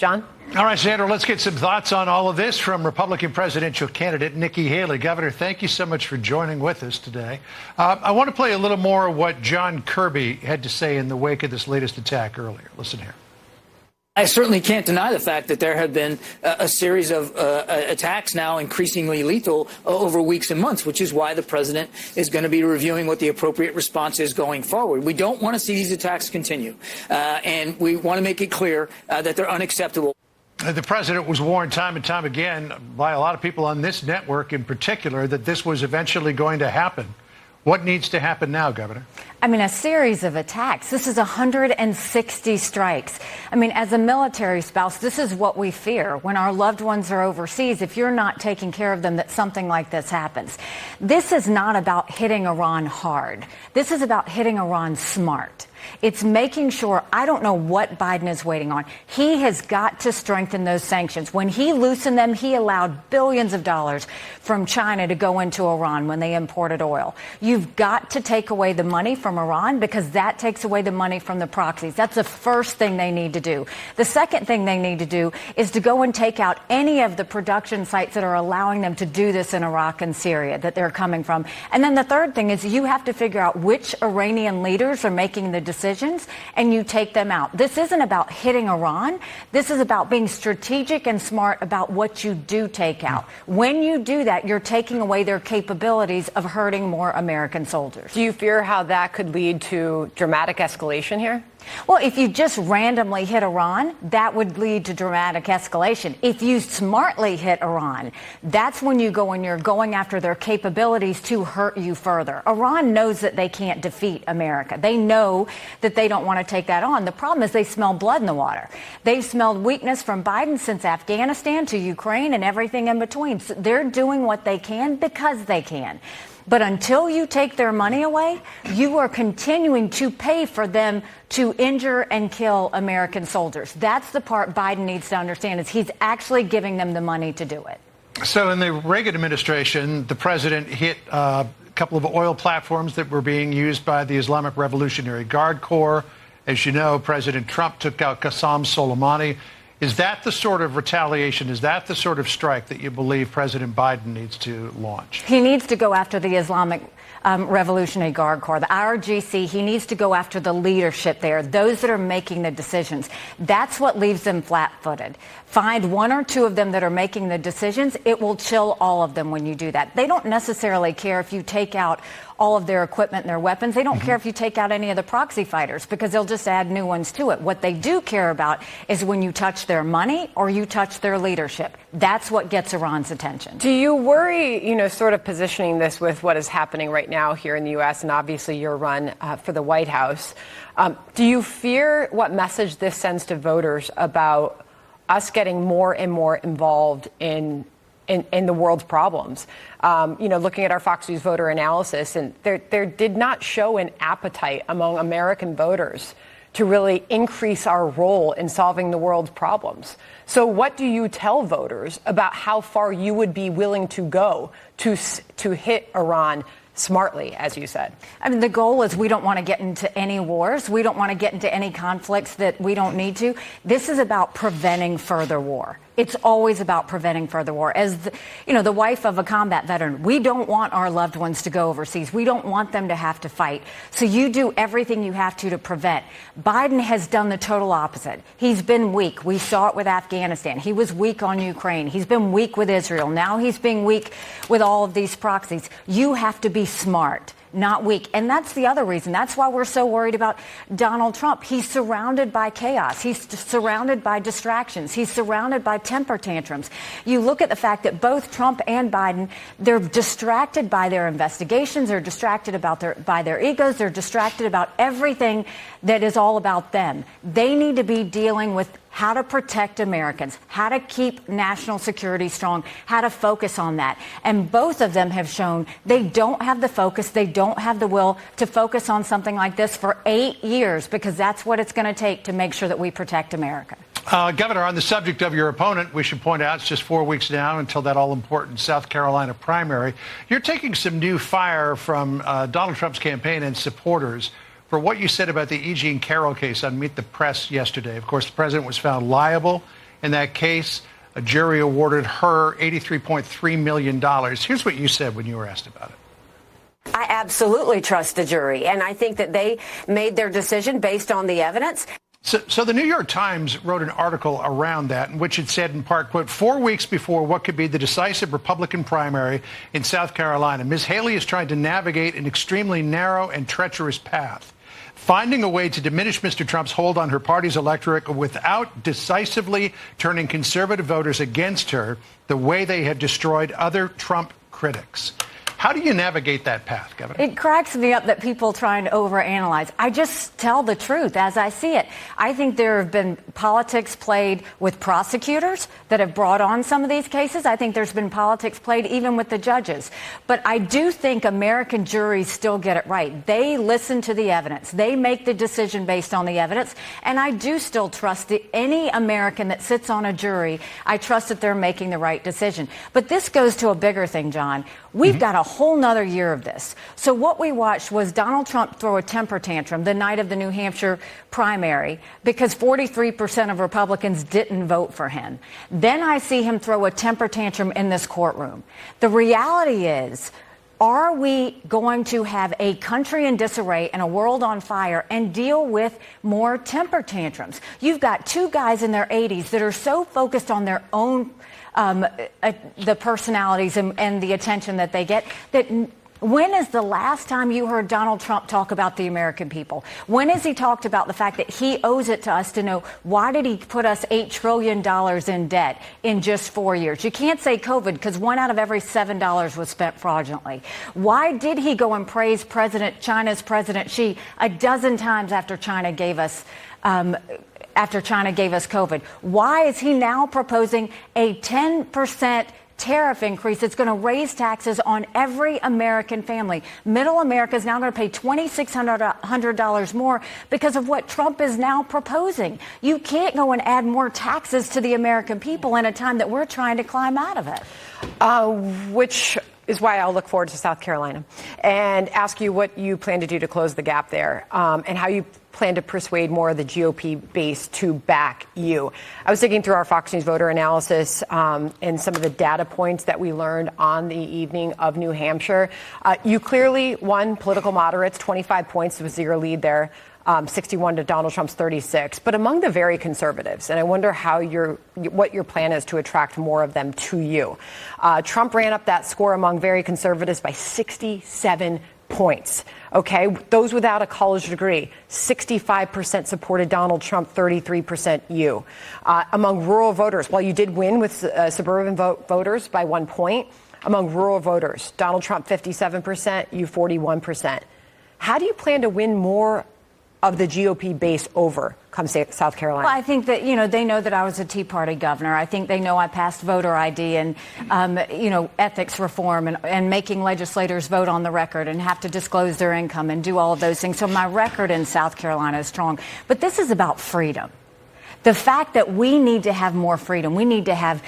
John? All right, Sandra, let's get some thoughts on all of this from Republican presidential candidate Nikki Haley. Governor, thank you so much for joining with us today. I want to play a little more of what John Kirby had to say in the wake of this latest attack earlier. Listen here. I certainly can't deny the fact that there have been a series of attacks now increasingly lethal over weeks and months, which is why the president is going to be reviewing what the appropriate response is going forward. We don't want to see these attacks continue, and we want to make it clear that they're unacceptable. The president was warned time and time again by a lot of people on this network in particular that this was eventually going to happen. What needs to happen now, Governor? I mean, a series of attacks. This is 160 strikes. I mean, as a military spouse, this is what we fear when our loved ones are overseas. If you're not taking care of them, that something like this happens. This is not about hitting Iran hard. This is about hitting Iran smart. It's making sure, I don't know what Biden is waiting on. He has got to strengthen those sanctions. When he loosened them, he allowed billions of dollars from China to go into Iran when they imported oil. You've got to take away the money from Iran because that takes away the money from the proxies. That's the first thing they need to do. The second thing they need to do is to go and take out any of the production sites that are allowing them to do this in Iraq and Syria that they're coming from. And then the third thing is you have to figure out which Iranian leaders are making the decisions and you take them out. This isn't about hitting Iran. This is about being strategic and smart about what you do take out. When you do that, you're taking away their capabilities of hurting more American soldiers. Do you fear how that could lead to dramatic escalation here? Well, if you just randomly hit Iran, that would lead to dramatic escalation. If you smartly hit Iran, that's when you go and you're going after their capabilities to hurt you further. Iran knows that they can't defeat America. They know that they don't want to take that on. The problem is they smell blood in the water. They've smelled weakness from Biden since Afghanistan to Ukraine and everything in between. So they're doing what they can because they can. But until you take their money away, you are continuing to pay for them to injure and kill American soldiers. That's the part Biden needs to understand, is he's actually giving them the money to do it. So in the Reagan administration, the president hit a couple of oil platforms that were being used by the Islamic Revolutionary Guard Corps. As you know, President Trump took out Qasem Soleimani. Is that the sort of retaliation? Is that the sort of strike that you believe President Biden needs to launch? He needs to go after the Islamic Revolutionary Guard Corps, the IRGC. He needs to go after the leadership there, those that are making the decisions. That's what leaves them flat-footed. Find one or two of them that are making the decisions. It will chill all of them when you do that. They don't necessarily care if you take out all of their equipment and their weapons. They don't care if you take out any of the proxy fighters because they'll just add new ones to it. What they do care about is when you touch their money or you touch their leadership. That's what gets Iran's attention. Do you worry, sort of positioning this with what is happening right now here in the U.S. and obviously your run for the White House? Do you fear what message this sends to voters about us getting more and more involved in the world's problems? Looking at our Fox News voter analysis, and there did not show an appetite among American voters to really increase our role in solving the world's problems. So what do you tell voters about how far you would be willing to go to hit Iran smartly, as you said? I mean, the goal is we don't want to get into any wars. We don't want to get into any conflicts that we don't need to. This is about preventing further war. It's always about preventing further war. As the wife of a combat veteran, we don't want our loved ones to go overseas. We don't want them to have to fight. So you do everything you have to prevent. Biden has done the total opposite. He's been weak. We saw it with Afghanistan. He was weak on Ukraine. He's been weak with Israel. Now he's being weak with all of these proxies. You have to be smart, not weak. And that's the other reason. That's why we're so worried about Donald Trump. He's surrounded by chaos. He's surrounded by distractions. He's surrounded by temper tantrums. You look at the fact that both Trump and Biden, they're distracted by their investigations. They're distracted by their egos. They're distracted about everything that is all about them. They need to be dealing with how to protect Americans, how to keep national security strong, how to focus on that. And both of them have shown they don't have the focus, they don't have the will to focus on something like this for 8 years, because that's what it's going to take to make sure that we protect America. Governor, on the subject of your opponent, we should point out it's just 4 weeks now until that all-important South Carolina primary. You're taking some new fire from Donald Trump's campaign and supporters for what you said about the E. Jean Carroll case on Meet the Press yesterday. Of course, the president was found liable in that case. A jury awarded her $83.3 million. Here's what you said when you were asked about it. I absolutely trust the jury, and I think that they made their decision based on the evidence. So the New York Times wrote an article around that in which it said, in part, quote, 4 weeks before what could be the decisive Republican primary in South Carolina, Ms. Haley is trying to navigate an extremely narrow and treacherous path, finding a way to diminish Mr. Trump's hold on her party's electorate without decisively turning conservative voters against her the way they have destroyed other Trump critics. How do you navigate that path, Governor? It cracks me up that people trying to overanalyze. I just tell the truth as I see it. I think there have been politics played with prosecutors that have brought on some of these cases. I think there's been politics played even with the judges. But I do think American juries still get it right. They listen to the evidence. They make the decision based on the evidence. And I do still trust any American that sits on a jury. I trust that they're making the right decision. But this goes to a bigger thing, John. We've got a whole nother year of this. So what we watched was Donald Trump throw a temper tantrum the night of the New Hampshire primary because 43% of Republicans didn't vote for him. Then I see him throw a temper tantrum in this courtroom. The reality is, are we going to have a country in disarray and a world on fire and deal with more temper tantrums? You've got two guys in their 80s that are so focused on their own the personalities and the attention that they get. That when is the last time you heard Donald Trump talk about the American people? When has he talked about the fact that he owes it to us to know why did he put us $8 trillion in debt in just 4 years? You can't say COVID because 1 out of every $7 was spent fraudulently. Why did he go and praise China's President Xi a dozen times after China gave us COVID? Why is he now proposing a 10% tariff increase that's going to raise taxes on every American family? Middle America is now going to pay $2,600 more because of what Trump is now proposing. You can't go and add more taxes to the American people in a time that we're trying to climb out of it. Which is why I'll look forward to South Carolina and ask you what you plan to do to close the gap there, and how you plan to persuade more of the GOP base to back you. I was digging through our Fox News voter analysis and some of the data points that we learned on the evening of New Hampshire. You clearly won political moderates, 25 points was your lead there. 61 to Donald Trump's 36, but among the very conservatives. And I wonder what your plan is to attract more of them to you. Trump ran up that score among very conservatives by 67 points. Okay, those without a college degree, 65% supported Donald Trump, 33% you. Among rural voters, while you did win with suburban voters by 1 point, among rural voters, Donald Trump 57%, you 41%. How do you plan to win more of the GOP base over come South Carolina? Well, I think that, they know that I was a Tea Party governor. I think they know I passed voter ID and, ethics reform and making legislators vote on the record and have to disclose their income and do all of those things. So my record in South Carolina is strong. But this is about freedom. The fact that we need to have more freedom. We need to have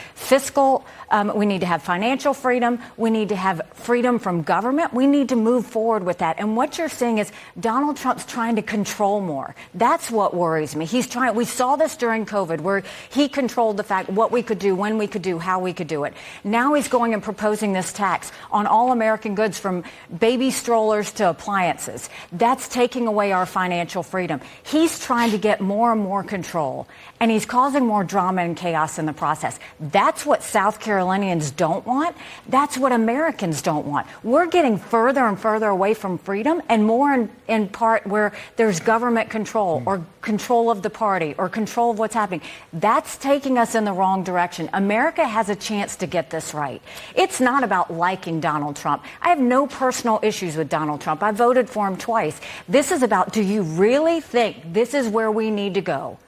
we need to have financial freedom. We need to have freedom from government. We need to move forward with that. And what you're seeing is Donald Trump's trying to control more. That's what worries me. We saw this during COVID where he controlled the fact what we could do, when we could do, how we could do it. Now he's going and proposing this tax on all American goods from baby strollers to appliances. That's taking away our financial freedom. He's trying to get more and more control. And he's causing more drama and chaos in the process. That's what South Carolinians don't want. That's what Americans don't want. We're getting further and further away from freedom and more in part where there's government control or control of the party or control of what's happening. That's taking us in the wrong direction. America has a chance to get this right. It's not about liking Donald Trump. I have no personal issues with Donald Trump. I voted for him twice. This is about, do you really think this is where we need to go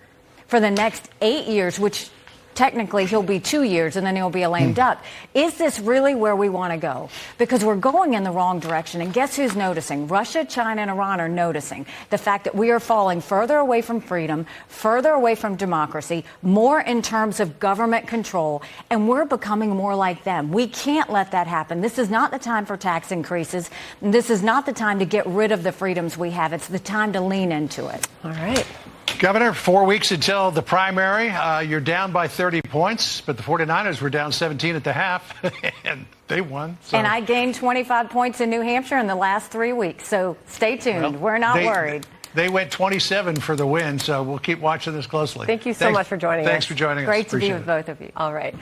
for the next 8 years, which technically he'll be 2 years and then he'll be a lame duck. Is this really where we want to go? Because we're going in the wrong direction. And guess who's noticing? Russia, China, and Iran are noticing the fact that we are falling further away from freedom, further away from democracy, more in terms of government control, and we're becoming more like them. We can't let that happen. This is not the time for tax increases. This is not the time to get rid of the freedoms we have. It's the time to lean into it. All right. Governor, 4 weeks until the primary. You're down by 30 points, but the 49ers were down 17 at the half, and they won. So. And I gained 25 points in New Hampshire in the last 3 weeks, so stay tuned. We're not worried. They went 27 for the win, so we'll keep watching this closely. Thank you so much for joining us. Thanks for joining us. Great to be with both of you. All right.